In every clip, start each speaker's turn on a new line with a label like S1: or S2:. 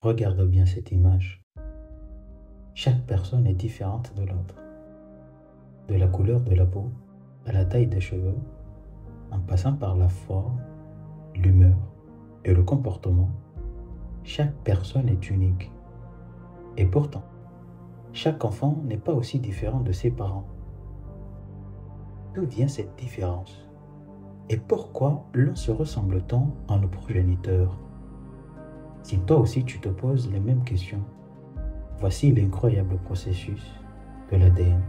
S1: Regarde bien cette image. Chaque personne est différente de l'autre. De la couleur de la peau à la taille des cheveux, en passant par la forme, l'humeur et le comportement, chaque personne est unique. Et pourtant, chaque enfant n'est pas aussi différent de ses parents. D'où vient cette différence? Et pourquoi l'on se ressemble tant à nos progéniteurs? Si toi aussi tu te poses les mêmes questions, voici l'incroyable processus de l'ADN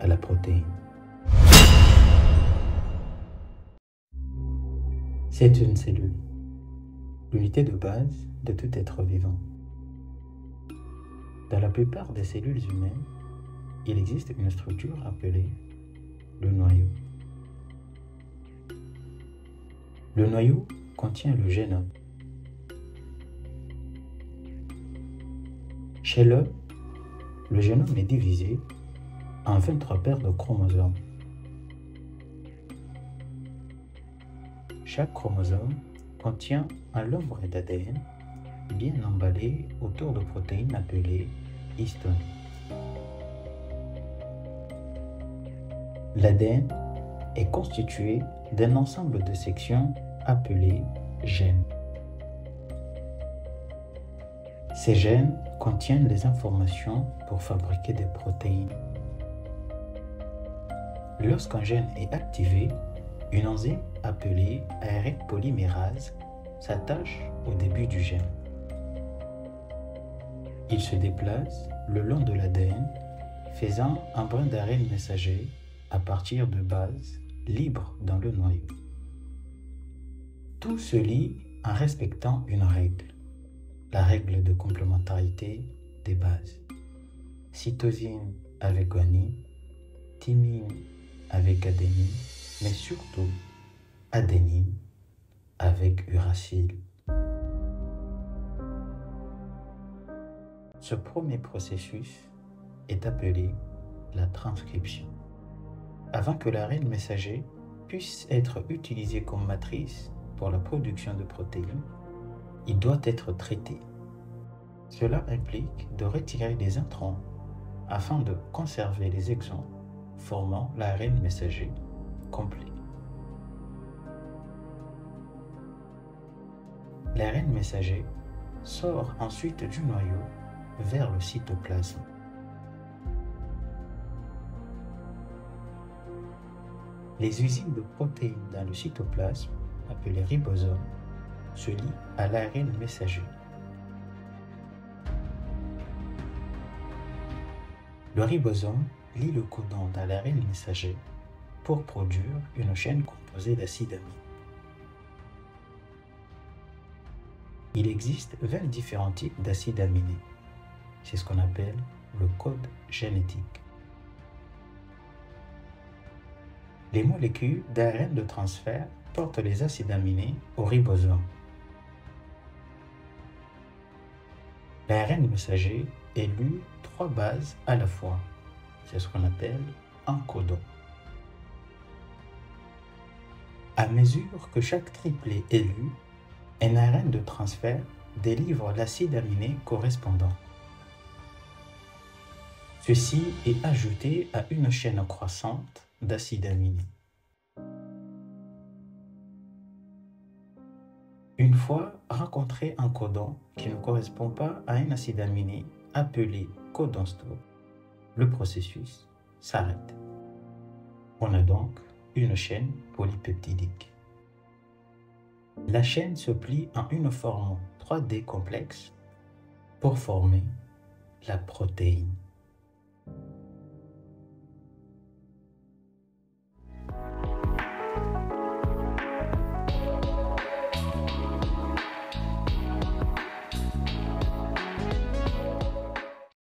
S1: à la protéine. C'est une cellule, l'unité de base de tout être vivant. Dans la plupart des cellules humaines, il existe une structure appelée le noyau. Le noyau contient le génome. Chez l'homme, le génome est divisé en 23 paires de chromosomes. Chaque chromosome contient un nombre d'ADN bien emballé autour de protéines appelées histones. L'ADN est constitué d'un ensemble de sections appelées gènes. Ces gènes contiennent les informations pour fabriquer des protéines. Lorsqu'un gène est activé, une enzyme appelée ARN polymérase s'attache au début du gène. Il se déplace le long de l'ADN, faisant un brin d'ARN messager à partir de bases libres dans le noyau. Tout se lie en respectant une règle, la règle de complémentarité des bases. Cytosine avec guanine, thymine avec adénine, mais surtout adénine avec uracile. Ce premier processus est appelé la transcription. Avant que l'ARN messager puisse être utilisé comme matrice pour la production de protéines, il doit être traité. Cela implique de retirer les introns afin de conserver les exons formant l'ARN messager complet. L'ARN messager sort ensuite du noyau vers le cytoplasme. Les usines de protéines dans le cytoplasme, appelées ribosomes, se lient à l'ARN messager. Le ribosome lie le codon dans l'ARN messager pour produire une chaîne composée d'acides aminés. Il existe 20 différents types d'acides aminés. C'est ce qu'on appelle le code génétique. Les molécules d'ARN de transfert portent les acides aminés au ribosome. L'ARN messager est lu 3 bases à la fois. C'est ce qu'on appelle un codon. À mesure que chaque triplet est lu, un ARN de transfert délivre l'acide aminé correspondant. Ceci est ajouté à une chaîne croissante d'acides aminés. Une fois rencontré un codon qui ne correspond pas à un acide aminé appelé codon stop, le processus s'arrête. On a donc une chaîne polypeptidique. La chaîne se plie en une forme 3D complexe pour former la protéine.